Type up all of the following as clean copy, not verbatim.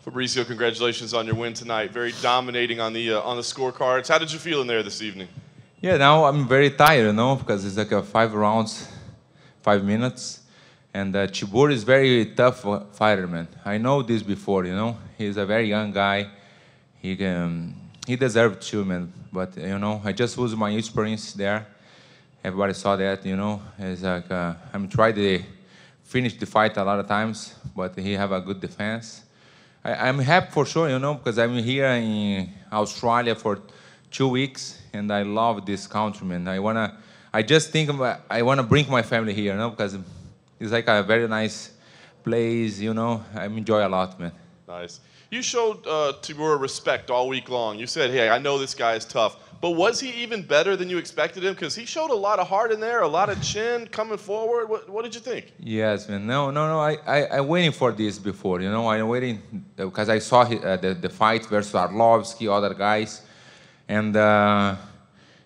Fabricio, congratulations on your win tonight. Very dominating on the scorecards. How did you feel in there this evening? Yeah, now I'm very tired, because it's like 5 rounds, 5 minutes. And Tibur is very tough fighter, man. I know this before, He's a very young guy. He deserved to, man. But, I just used my experience there. Everybody saw that, It's like I'm trying to finish the fight a lot of times, but he have a good defense. I'm happy for sure, because I'm here in Australia for 2 weeks, and I love this country, man. I just think I wanna bring my family here, because it's like a very nice place, I enjoy a lot, man. Nice. You showed Tibur respect all week long. You said, hey, I know this guy is tough. But was he even better than you expected him? Because he showed a lot of heart in there, a lot of chin coming forward. What did you think? Yes, man. No. I'm waiting for this before, I'm waiting because I saw the fight versus Arlovsky, other guys. And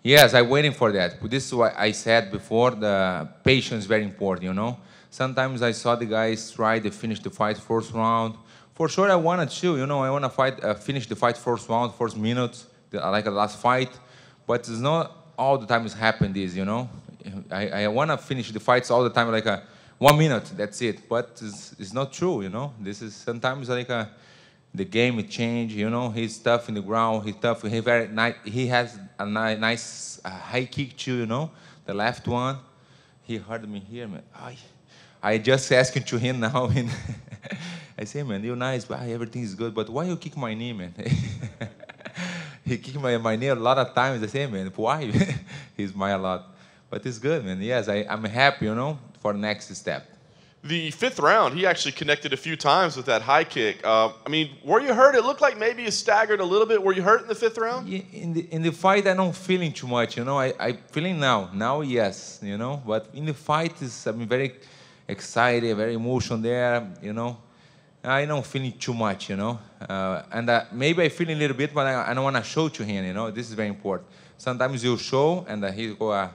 yes, I'm waiting for that. But this is what I said before, the patience is very important, Sometimes I saw the guys try to finish the fight first round. For sure, I wanted to, I want to finish the fight first round, first minute, like the last fight. But it's not all the time it's happened this, I want to finish the fights all the time, like 1 minute, that's it. But it's not true, This is sometimes like the game it change, He's tough in the ground, he's tough, he has a nice high kick too, The left one, he hurt me here, man. I just asking to him now, and I say, man, you're nice, but everything is good, but why you kick my knee, man? He kicked my knee a lot of times. I say, man, why? He smiled a lot. But it's good, man. Yes, I'm happy, for the next step. The 5th round, he actually connected a few times with that high kick. Were you hurt? It looked like maybe you staggered a little bit. Were you hurt in the 5th round? Yeah, in the fight, I don't feeling too much, I feeling now. Now, yes, But in the fight, I'm very excited, very emotional there, I don't feeling too much, and maybe I feel a little bit, but I don't want to show to him, This is very important. Sometimes you show, and he go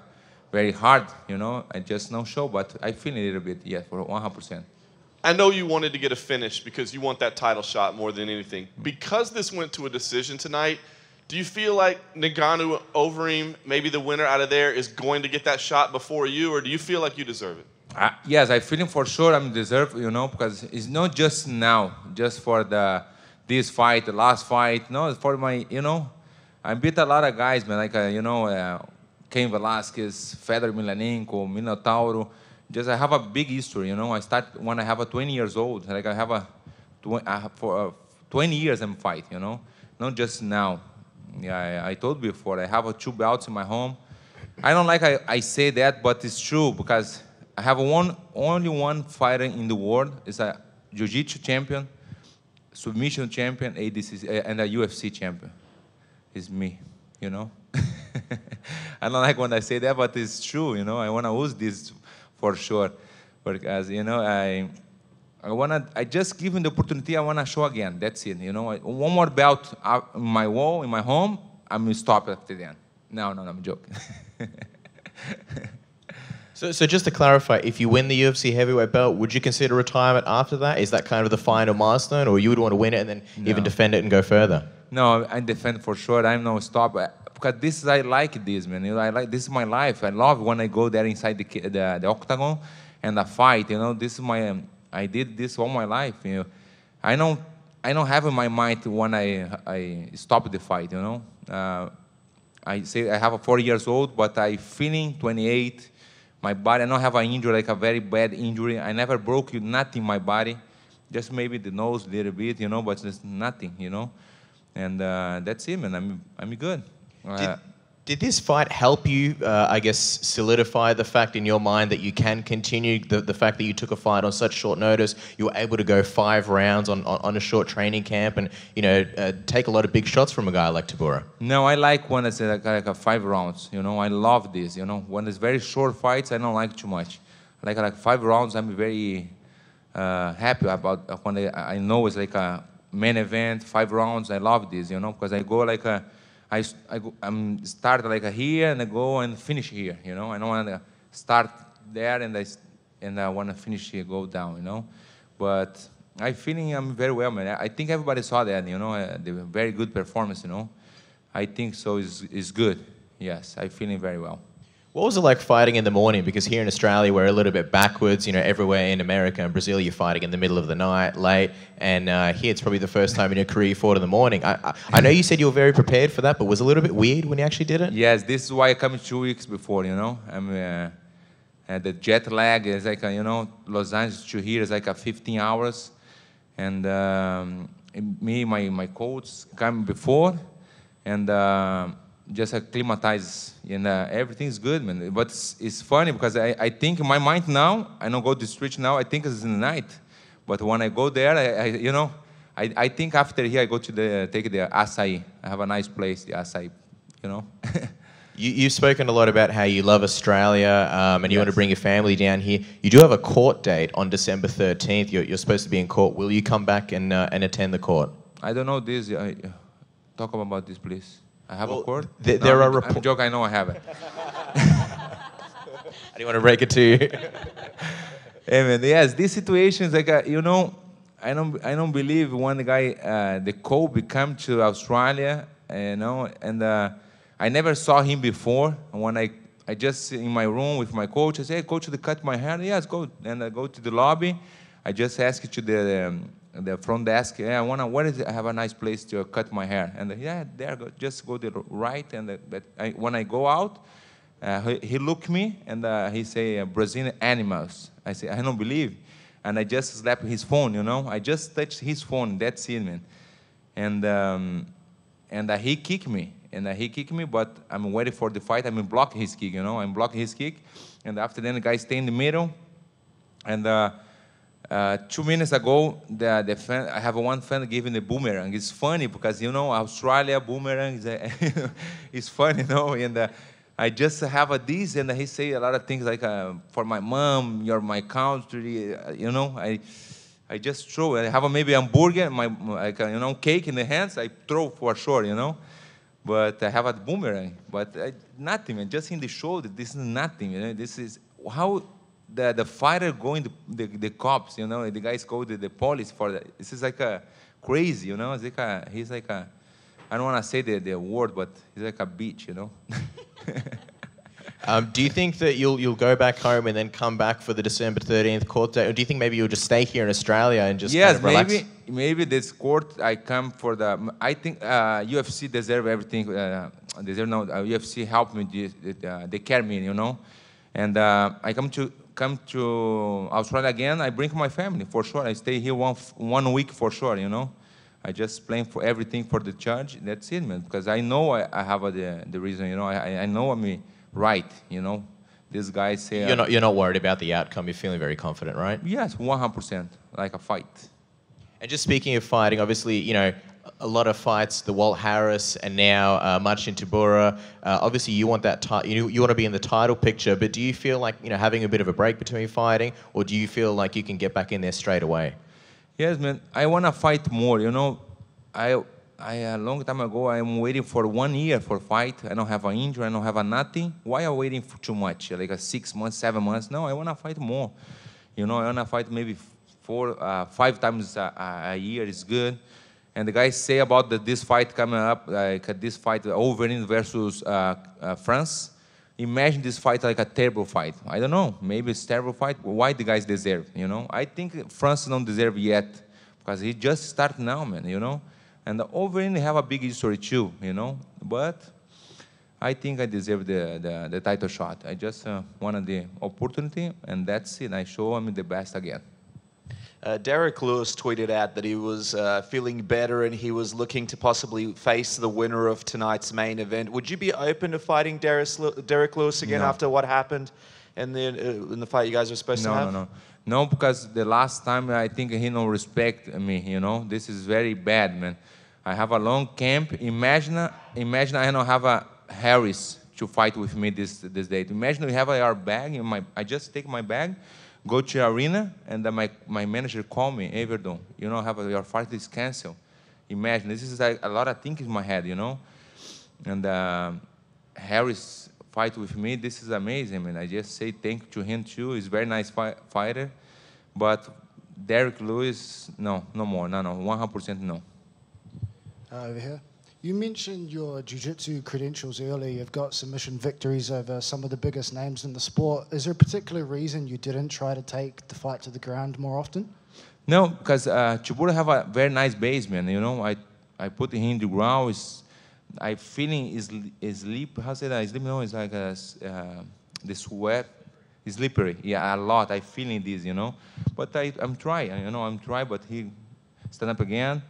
very hard, I just don't show, but I feel a little bit, yeah, for 100%. I know you wanted to get a finish because you want that title shot more than anything. Because this went to a decision tonight, do you feel like Ngannou Overeem, maybe the winner out of there, is going to get that shot before you, or do you feel like you deserve it? Yes, I feel for sure I'm deserved, because it's not just now, just for this fight, the last fight. No, it's for my, I beat a lot of guys, man, like, Cain Velasquez, Fedor Emelianenko, Minotauro. Just I have a big history, I start when I have 20 years old. Like I have for 20 years I'm fight, not just now. Yeah, I told before, I have 2 belts in my home. I don't like I say that, but it's true because I have only one fighter in the world. It's a Jiu-jitsu champion, submission champion, ADCC, and a UFC champion. It's me, I don't like when I say that, but it's true, I want to use this for sure. Because, I just give him the opportunity, I want to show again. That's it, One more belt in my wall, in my home, I'm going to stop after then. No, I'm joking. So just to clarify, if you win the UFC heavyweight belt, would you consider retirement after that? Is that kind of the final milestone, or you would want to win it and then even defend it and go further? No, I defend for sure. I'm no stop because I like this, man. I like this is my life. I love when I go there inside the octagon and the fight. This is my. I did this all my life. I don't have in my mind when I stop the fight. I say I have 4 years old, but I feeling 28. My body, I don't have an injury, like a very bad injury. I never broke nothing in my body, just maybe the nose a little bit, but it's nothing, And that's it, man. I'm good. Did this fight help you, I guess, solidify the fact in your mind that you can continue, the fact that you took a fight on such short notice, you were able to go 5 rounds on a short training camp and, take a lot of big shots from a guy like Tibur? No, I like when it's like 5 rounds, I love this, When it's very short fights, I don't like too much. Like 5 rounds, I'm very happy about when I know it's like a main event, 5 rounds, I love this, because I go like I'm start like here and I go and finish here, I don't want to start there and I want to finish here, go down, But I feeling I'm very well, man. I think everybody saw that, you know, the very good performance, you know. I think so is good. Yes, I'm feeling very well. What was it like fighting in the morning? Because here in Australia, we're a little bit backwards. You know, everywhere in America and Brazil, you're fighting in the middle of the night, late. And here, it's probably the first time in your career you fought in the morning. I know you said you were very prepared for that, but was it a little bit weird when you actually did it? Yes, this is why I come 2 weeks before, you know. I'm the jet lag is like, you know, Los Angeles to here is like 15 hours. And me, my coach come before, and just acclimatize, and everything's good, man. But it's funny because I think in my mind now, I don't go to the street now, I think it's in the night. But when I go there, you know, I think after here I go to take the acai. I have a nice place, the acai, you know. You've spoken a lot about how you love Australia and you want to bring your family down here. You do have a court date on December 13th. You're supposed to be in court. Will you come back and attend the court? I don't know this. Talk about this, please. I have a court? There are I'm joking. I know I have it. I didn't want to break it to you. Hey, man, yes, this situation is like, you know, I don't believe one guy, the Colby, come to Australia, you know, and I never saw him before. And when I just in my room with my coach, I say, hey, coach, to cut my hair? Yes, go. And I go to the lobby. I just ask to the front desk, yeah, I have a nice place to cut my hair. And yeah, there, just go to the right. And when I go out, he look me and he say, Brazilian animals. I say, I don't believe. And I just slapped his phone, you know. I just touched his phone. That's it, man. And he kicked me. And he kicked me, but I'm waiting for the fight. I'm blocking his kick, you know. I'm blocking his kick. And after then, the guy stay in the middle. And 2 minutes ago, the fan, I have one fan giving the boomerang. It's funny because, you know, Australia boomerang is it's funny, you know. And I just have this, and he say a lot of things like, for my mom, you're my country, you know. I just throw. I have maybe hamburger, you know, cake in the hands. I throw for sure, you know. But I have a boomerang. But nothing, man. Just in the shoulder, this is nothing. You know? This is how the fighter going the cops, you know, the guys go to the police for that. This is like crazy, you know. It's like he's like I don't want to say the word, but he's like a bitch, you know. Do you think that you'll go back home and then come back for the December 13th court date, or do you think maybe you'll just stay here in Australia and just kind of relax? Maybe this court I come for the. I think UFC deserve everything. UFC helped me. They care me, you know, and I come to Australia again. I bring my family for sure. I stay here one week for sure, you know. I just plan for everything for the judge. That's it, man. Because I know I have the reason, you know. I know I'm right, you know. This guy say you're not worried about the outcome. You're feeling very confident, right? Yes, 100%, like a fight. And just speaking of fighting, obviously, you know, a lot of fights, the Walt Harris and now Marcin Tybura. Obviously, you want that you want to be in the title picture. But do you feel like, you know, having a bit of a break between fighting, or do you feel like you can get back in there straight away? Yes, man. I want to fight more. You know, I a long time ago, I'm waiting for 1 year for fight. I don't have an injury. I don't have a nothing. Why am I waiting for too much? Like 6 months, 7 months? No, I want to fight more. You know, I want to fight maybe 4, 5 times a year is good. And the guys say about this fight coming up, like this fight, Overeem versus France. Imagine this fight like a terrible fight. I don't know. Maybe it's a terrible fight. Why the guys deserve, you know? I think France don't deserve yet because he just started now, man, you know? And Overeem have a big history too, you know? But I think I deserve the title shot. I just wanted the opportunity, and that's it. I show him the best again. Derek Lewis tweeted out that he was feeling better and he was looking to possibly face the winner of tonight's main event. Would you be open to fighting Derek Lewis again after what happened in the fight you guys were supposed to have? No, because the last time I think he don't respect me, you know. This is very bad, man. I have a long camp. Imagine I don't have a Harris to fight with me this date. Imagine we have our bag. I just take my bag, go to the arena, and then my manager call me, hey, Werdum, you know, your fight is canceled. Imagine, this is like a lot of things in my head, you know. And Harris fight with me, this is amazing, man. I just say thank you to him too. He's a very nice fighter. But Derek Lewis, no more, no, 100% no. Over here. You mentioned your jiu-jitsu credentials earlier. You've got submission victories over some of the biggest names in the sport. Is there a particular reason you didn't try to take the fight to the ground more often? No, because Chibura have a very nice base, man. You know, I put him in the ground. I feeling is sleep. How say that? Sleep? No, it's like the sweat is slippery. Yeah, a lot. I feeling this, you know. But I'm trying. You know, I'm trying. But he stand up again.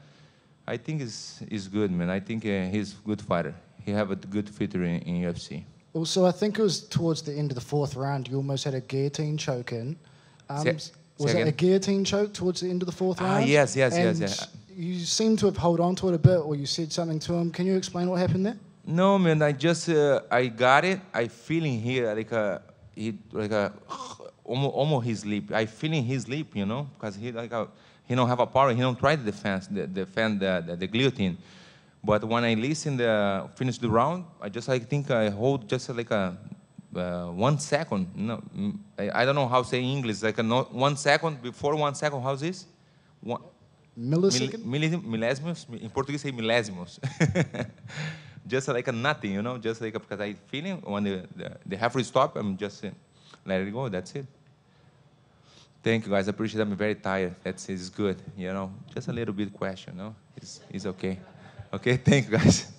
I think is good, man. I think he's a good fighter. He have a good fighter in UFC. Also, I think it was towards the end of the fourth round, you almost had a guillotine choke in. Was it a guillotine choke towards the end of the fourth round? Yes. You seem to have held on to it a bit, or you said something to him. Can you explain what happened there? No, man. I just I got it. I feeling here almost his sleep. I feeling his sleep, you know, because he he don't have a power. He don't try to defend the guillotine. But when I listen finish the round, I think I hold just like a 1 second. No, I don't know how to say in English. Like 1 second before 1 second. How's this? Millisecond? Milésimos. In Portuguese, say milésimos. Just like a nothing, you know. Just like because I feeling when the referee stop, I'm just let it go. That's it. Thank you, guys. I appreciate it. I'm very tired. It's good, you know. Just a little bit question, no? It's okay. Okay, thank you, guys.